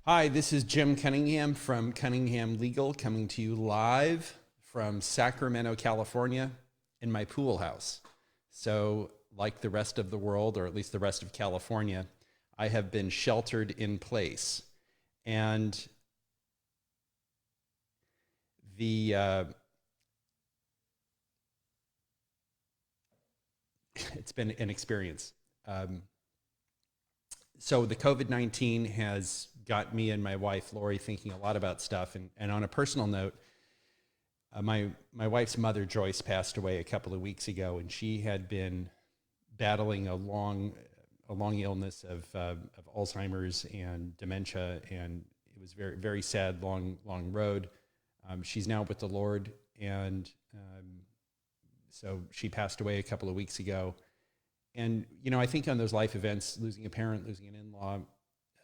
Hi, this is Jim Cunningham from Cunningham Legal, coming to you live from Sacramento, California, in my pool house. So, like the rest of the world, or at least the rest of California, I have been sheltered in place. And the it's been an experience. Um, so the COVID-19 has got me and my wife, Lori, thinking a lot about stuff. And on a personal note, my wife's mother, Joyce, passed away a couple of weeks ago, and she had been battling a long illness of Alzheimer's and dementia, and it was very very sad, long road. She's now with the Lord, and so she passed away a couple of weeks ago. And I think on those life events, losing a parent, losing an in-law,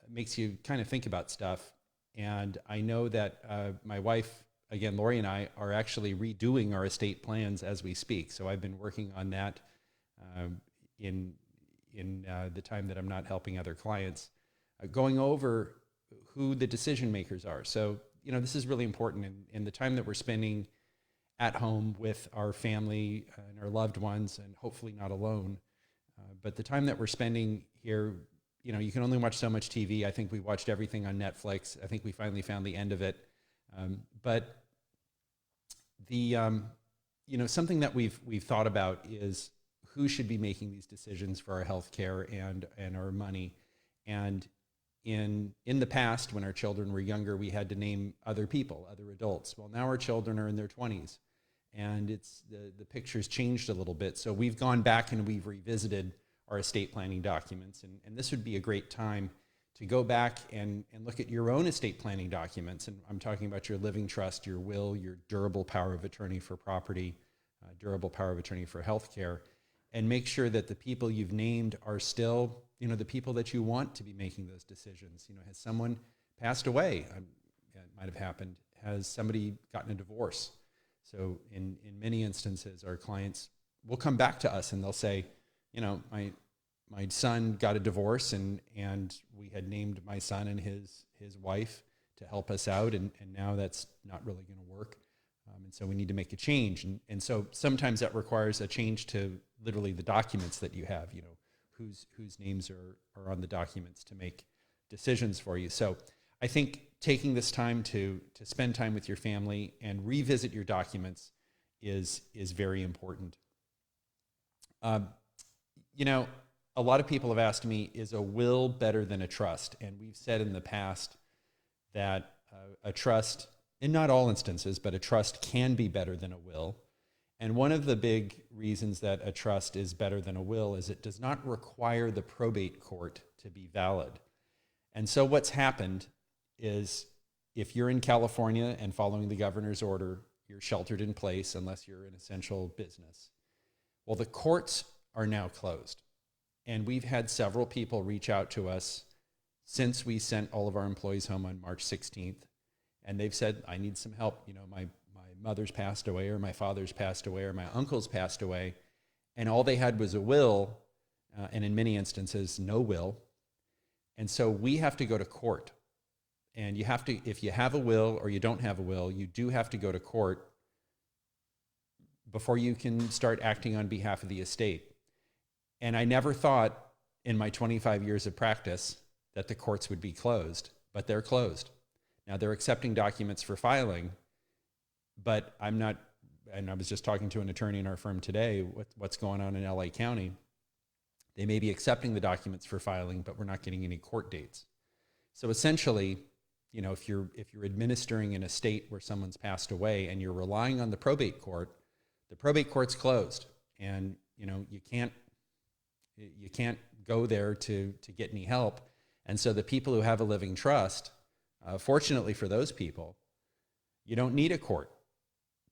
makes you kind of think about stuff. And I know that my wife, again, Lori, and I are actually redoing our estate plans as we speak. So I've been working on that in the time that I'm not helping other clients, going over who the decision makers are. So this is really important in the time that we're spending at home with our family and our loved ones, and hopefully not alone. But the time that we're spending here, you can only watch so much TV. I think we watched everything on Netflix. I think we finally found the end of it. But the something that we've thought about is who should be making these decisions for our health care and our money. And in the past, when our children were younger, we had to name other people, other adults. Well, now our children are in their 20s, and it's the picture's changed a little bit. So we've gone back and we've revisited our estate planning documents, and this would be a great time to go back and look at your own estate planning documents. And I'm talking about your living trust, your will, your durable power of attorney for property, durable power of attorney for healthcare, and make sure that the people you've named are still, the people that you want to be making those decisions. Has someone passed away? It might have happened. Has somebody gotten a divorce? So in many instances, our clients will come back to us and they'll say, my son got a divorce, and we had named my son and his wife to help us out, and now that's not really going to work. And so we need to make a change. And so sometimes that requires a change to literally the documents that you have, whose names are on the documents to make decisions for you. So I think taking this time to spend time with your family and revisit your documents is very important. A lot of people have asked me, is a will better than a trust? And we've said in the past that a trust, in not all instances, but a trust can be better than a will. And one of the big reasons that a trust is better than a will is it does not require the probate court to be valid. And so what's happened is, if you're in California and following the governor's order, you're sheltered in place unless you're an essential business. Well, the courts are now closed. And we've had several people reach out to us since we sent all of our employees home on March 16th. And they've said, I need some help. My mother's passed away, or my father's passed away, or my uncle's passed away. And all they had was a will, and in many instances, no will. And so we have to go to court. And you have to, if you have a will or you don't have a will, you do have to go to court before you can start acting on behalf of the estate. And I never thought in my 25 years of practice that the courts would be closed, but they're closed. Now they're accepting documents for filing, but I'm not, and I was just talking to an attorney in our firm today, what's going on in LA County. They may be accepting the documents for filing, but we're not getting any court dates. So essentially, if you're administering an estate where someone's passed away and you're relying on the probate court's closed, and you can't go there to get any help. And so the people who have a living trust, fortunately for those people, you don't need a court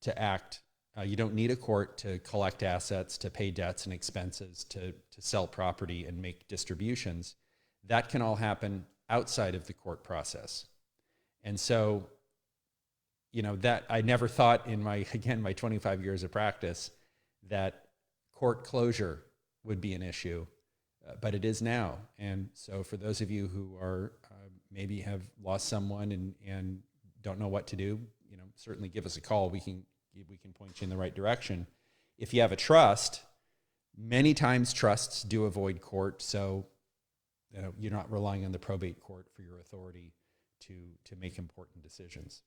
to act. You don't need a court to collect assets, to pay debts and expenses, to sell property and make distributions. That can all happen outside of the court process. And so, that I never thought in my 25 years of practice that court closure would be an issue, but it is now. And so for those of you who are maybe have lost someone and don't know what to do, certainly give us a call. We can point you in the right direction. If you have a trust, many times trusts do avoid court, so you're not relying on the probate court for your authority to make important decisions.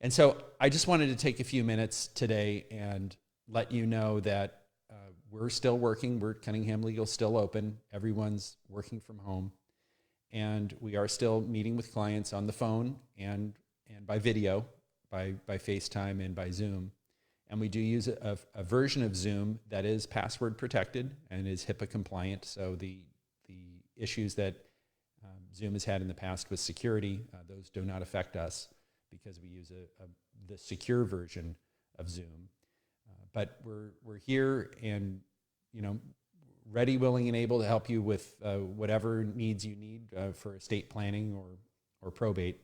And so I just wanted to take a few minutes today and let you know that we're still working. Cunningham Legal still open. Everyone's working from home. And we are still meeting with clients on the phone and by video, by FaceTime and by Zoom. And we do use a version of Zoom that is password protected and is HIPAA compliant. So the issues that Zoom has had in the past with security, those do not affect us because we use the secure version of Zoom. But we're here and ready, willing, and able to help you with whatever needs you need for estate planning or probate.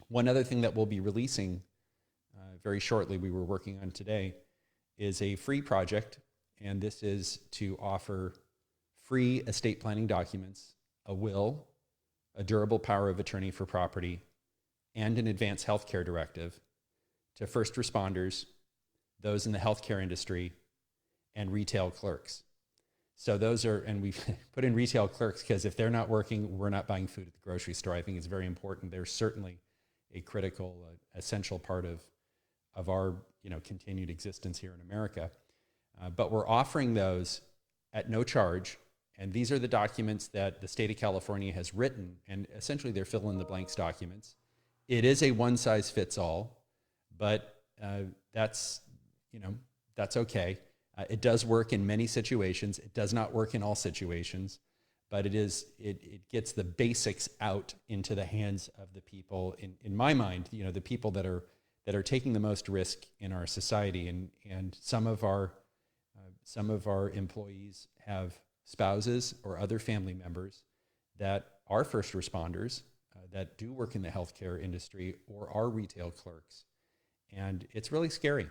One other thing that we'll be releasing very shortly, we were working on today, is a free project, and this is to offer free estate planning documents, a will, a durable power of attorney for property, and an advanced healthcare directive to first responders, those in the healthcare industry, and retail clerks. So those are, and we've put in retail clerks because if they're not working, we're not buying food at the grocery store. I think it's very important. They're certainly a critical, essential part of our continued existence here in America. But we're offering those at no charge. And these are the documents that the state of California has written, and essentially they're fill-in-the-blanks documents. It is a one-size-fits-all, but that's okay. It does work in many situations. It does not work in all situations, but it gets the basics out into the hands of the people. In my mind, the people that are taking the most risk in our society, and some of our employees have spouses or other family members that are first responders that do work in the healthcare industry or are retail clerks, and it's really scary.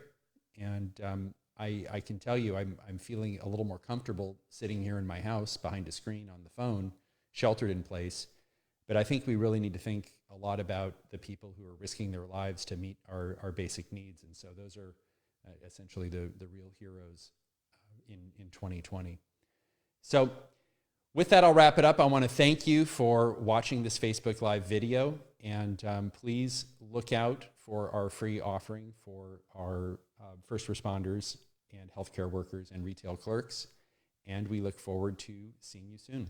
And I can tell you, I'm feeling a little more comfortable sitting here in my house behind a screen on the phone, sheltered in place. But I think we really need to think a lot about the people who are risking their lives to meet our basic needs. And so those are essentially the real heroes in 2020. So with that, I'll wrap it up. I want to thank you for watching this Facebook Live video. And please look out for our free offering for our first responders and healthcare workers and retail clerks. And we look forward to seeing you soon.